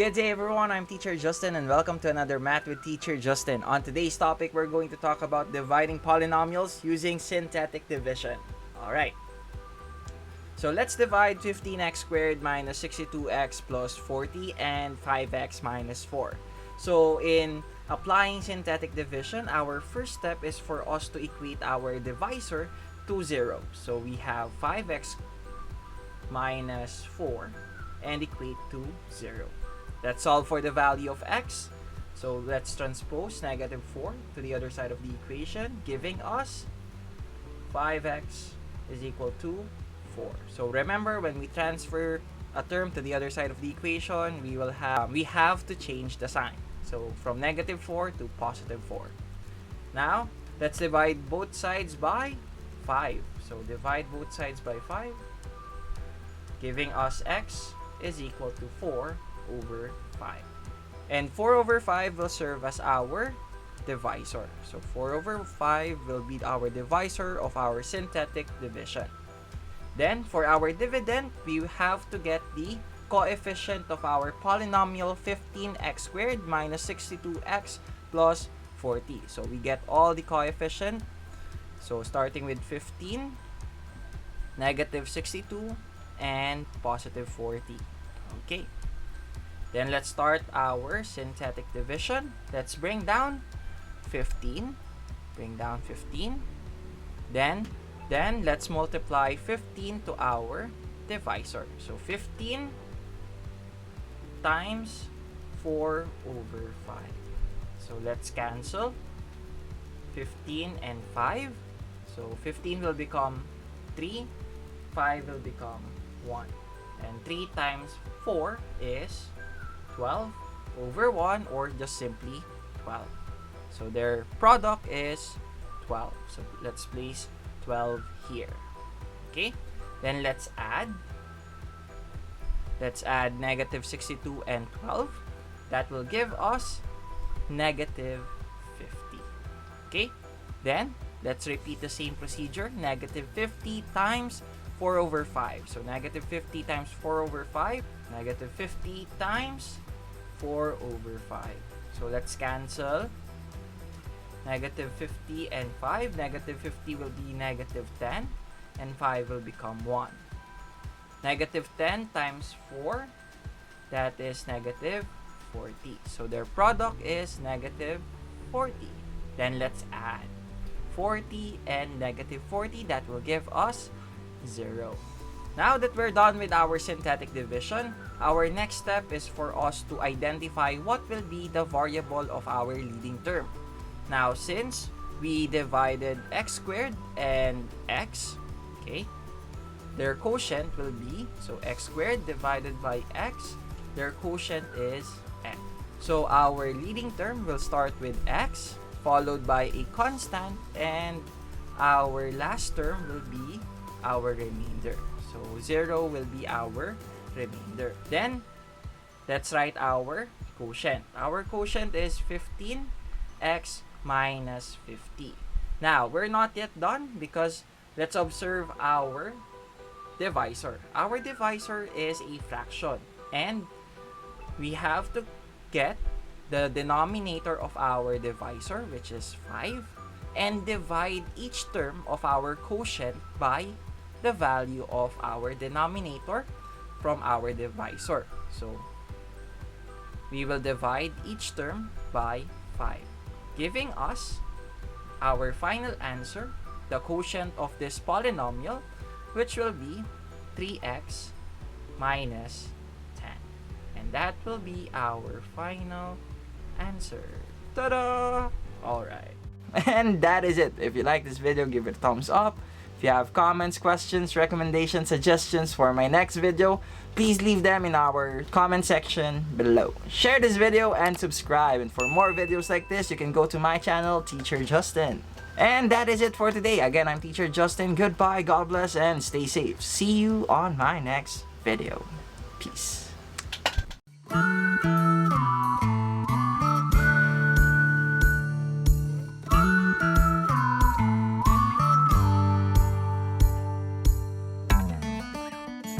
Good day everyone, I'm Teacher Justin and welcome to another Math with Teacher Justin. On today's topic, we're going to talk about dividing polynomials using synthetic division. Alright, so let's divide 15x squared minus 62x plus 40 and 5x minus 4. So in applying synthetic division, our first step is for us to equate our divisor to 0. So we have 5x minus 4 and equate to 0. Let's solve for the value of x. So let's transpose negative 4 to the other side of the equation, giving us 5x is equal to 4. So remember, when we transfer a term to the other side of the equation, we have to change the sign. So from negative 4 to positive 4. Now, let's divide both sides by 5. So divide both sides by 5, giving us x is equal to 4 over 5. And 4 over 5 will serve as our divisor. So 4 over 5 will be our divisor of our synthetic division. Then, for our dividend, we have to get the coefficient of our polynomial 15x squared minus 62x plus 40. So we get all the coefficient. So starting with 15, negative 62, and positive 40. Okay. Then let's start our synthetic division. Let's bring down 15. Bring down 15. Then let's multiply 15 to our divisor. So 15 times 4 over 5. So let's cancel 15 and 5. So 15 will become 3, 5 will become 1. And 3 times 4 is 12 over 1, or just simply 12. So their product is 12. So let's place 12 here. Okay? Then let's add. Let's add negative 62 and 12. That will give us negative 50. Okay? Then, let's repeat the same procedure. Negative 50 times 4 over 5. So, negative 50 times 4 over 5. Negative 50 times 4 over 5. So, let's cancel negative 50 and 5. Negative 50 will be negative 10. And 5 will become 1. Negative 10 times 4, that is negative 40. So their product is negative 40. Then let's add 40 and negative 40. That will give us 0. Now that we're done with our synthetic division, our next step is for us to identify what will be the variable of our leading term. Now, since we divided x squared and x, okay, their quotient will be, so x squared divided by x, their quotient is x. So our leading term will start with x, followed by a constant, and our last term will be our remainder. So 0 will be our remainder. Then, let's write our quotient. Our quotient is 15x minus 50. Now, we're not yet done because let's observe our divisor. Our divisor is a fraction, and we have to get the denominator of our divisor, which is 5, and divide each term of our quotient by the value of our denominator from our divisor. So we will divide each term by 5, giving us our final answer, the quotient of this polynomial, which will be 3x minus 10. And that will be our final answer. Ta-da! Alright. And that is it. If you like this video, give it a thumbs up. If you have comments, questions, recommendations, suggestions for my next video, please leave them in our comment section below. Share this video and subscribe. And for more videos like this, you can go to my channel, Teacher Justin. And that is it for today. Again, I'm Teacher Justin. Goodbye, God bless, and stay safe. See you on my next video. Peace.